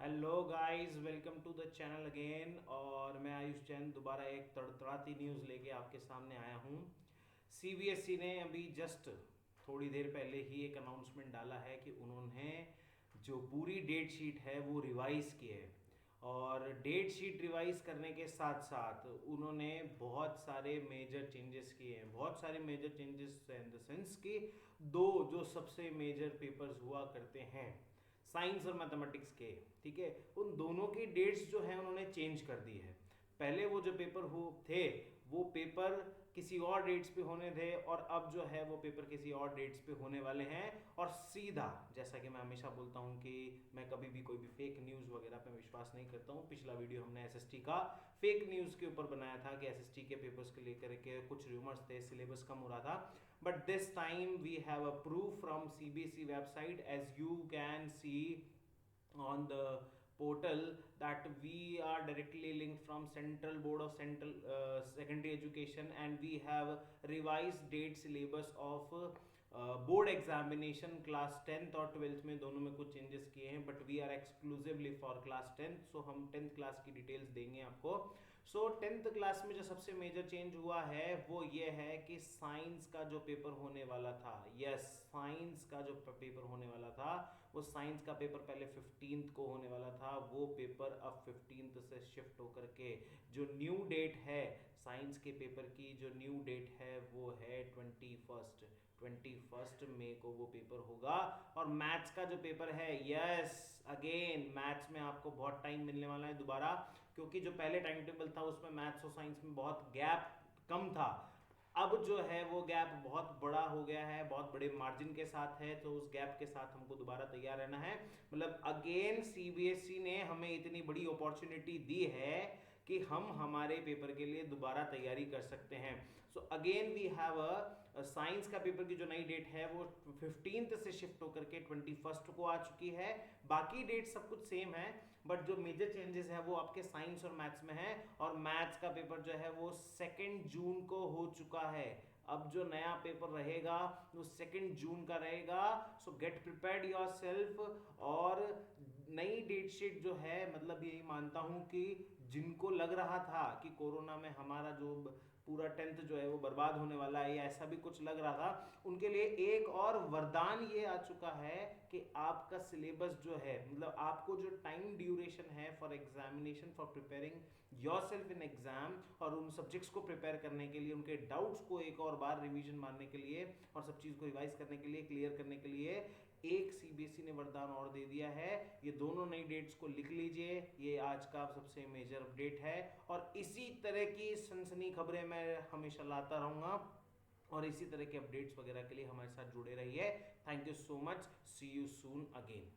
Hello guys, welcome to the channel again. और मैं आयुष जैन दोबारा एक तड़तड़ाती न्यूज़ लेके आपके सामने आया हूँ। सीबीएसई ने अभी जस्ट थोड़ी देर पहले ही एक अनाउंसमेंट डाला है कि उन्होंने जो पूरी डेट शीट है वो रिवाइज़ की है। और डेट शीट रिवाइज करने के साथ साथ उन्होंने बहुत सारे मेजर चेंजेस किए हैं। बहुत सारे major changes in the sense कि दो जो सबसे मेजर पेपर्स हुआ करते हैं साइंस और मैथमेटिक्स के, ठीक है, उन दोनों की डेट्स जो है उन्होंने चेंज कर दी है। पहले वो जो पेपर हो थे वो पेपर किसी और डेट्स पे होने थे और अब जो है वो पेपर किसी और डेट्स पे होने वाले हैं। और सीधा, जैसा कि मैं हमेशा बोलता हूँ कि मैं कभी भी कोई भी फेक न्यूज़ वगैरह पे विश्वास नहीं करता हूँ। पिछला वीडियो हमने एसएसटी का फेक न्यूज़ के ऊपर बनाया था कि एसएसटी के पेपर्स के लेकर के कुछ रूमर्स थे, सिलेबस कम हो रहा था। But this time we have a proof from CBSE website, as you can see on the portal, that we are directly linked from Central Board of Central Secondary Education, and we have revised date syllabus of board examination class 10th और 12th में दोनों में कुछ changes किए हैं। But we are exclusively for class 10th, so हम 10th class की details देंगे आपको। सो 10th क्लास में जो सबसे मेजर चेंज हुआ है वो ये है कि साइंस का जो पेपर होने वाला था, यस, साइंस का जो पेपर होने वाला था, वो साइंस का पेपर पहले 15th को होने वाला था, वो पेपर अब 15th से शिफ्ट होकर के जो न्यू डेट है साइंस के पेपर की, जो न्यू डेट है वो है 21 मई को वो पेपर होगा। और मैथ्स का जो पेपर है, यस, अगेन मैथ्स में आपको बहुत टाइम मिलने वाला है दोबारा, क्योंकि जो पहले टाइम टेबल था उसमें मैथ्स और साइंस में बहुत गैप कम था। अब जो है वो गैप बहुत बड़ा हो गया है, बहुत बड़े मार्जिन के साथ है, तो उस गैप के साथ हमको दोबारा तैयार रहना है। मतलब अगेन सीबीएसई ने हमें इतनी बड़ी अपॉर्चुनिटी दी है कि हम हमारे पेपर के लिए दोबारा तैयारी कर सकते हैं। So again we have a science का पेपर की जो नई डेट है वो 15th से शिफ्ट होकर के 21 को आ चुकी है। बाकी डेट सब कुछ सेम है, बट जो मेजर चेंजेस है वो आपके साइंस और मैथ्स में है। और मैथ्स का पेपर जो है वो 2 जून को हो चुका है। अब जो नया पेपर रहेगा वो 2 जून का रहेगा। सो गेट प्रिपेयर्ड योर सेल्फ। और नई डेट शीट जो है, मतलब यही मानता हूं कि जिनको लग रहा था कि कोरोना में हमारा जो पूरा 10th जो है वो बर्बाद होने वाला है या ऐसा भी कुछ लग रहा था, उनके लिए एक और वरदान ये आ चुका है कि आपका सिलेबस जो है, मतलब आपको जो टाइम ड्यूरेशन है for examination, for preparing yourself in exam, और उन सब्जेक्ट्स को प्रिपेयर करने के लिए, उनके डाउट्स को एक और बार रिवीजन मारने के लिए और सब चीज़ को रिवाइज करने के लिए, क्लियर करने के लिए एक सीबीएसई ने वरदान और दे दिया है। ये दोनों नई डेट्स को लिख लीजिए, ये आज का सबसे मेजर अपडेट है। और इसी तरह की सनसनी खबरें मैं हमेशा लाता रहूंगा, और इसी तरह के अपडेट्स वगैरह के लिए हमारे साथ जुड़े रहिए। Thank you so much, see you soon again.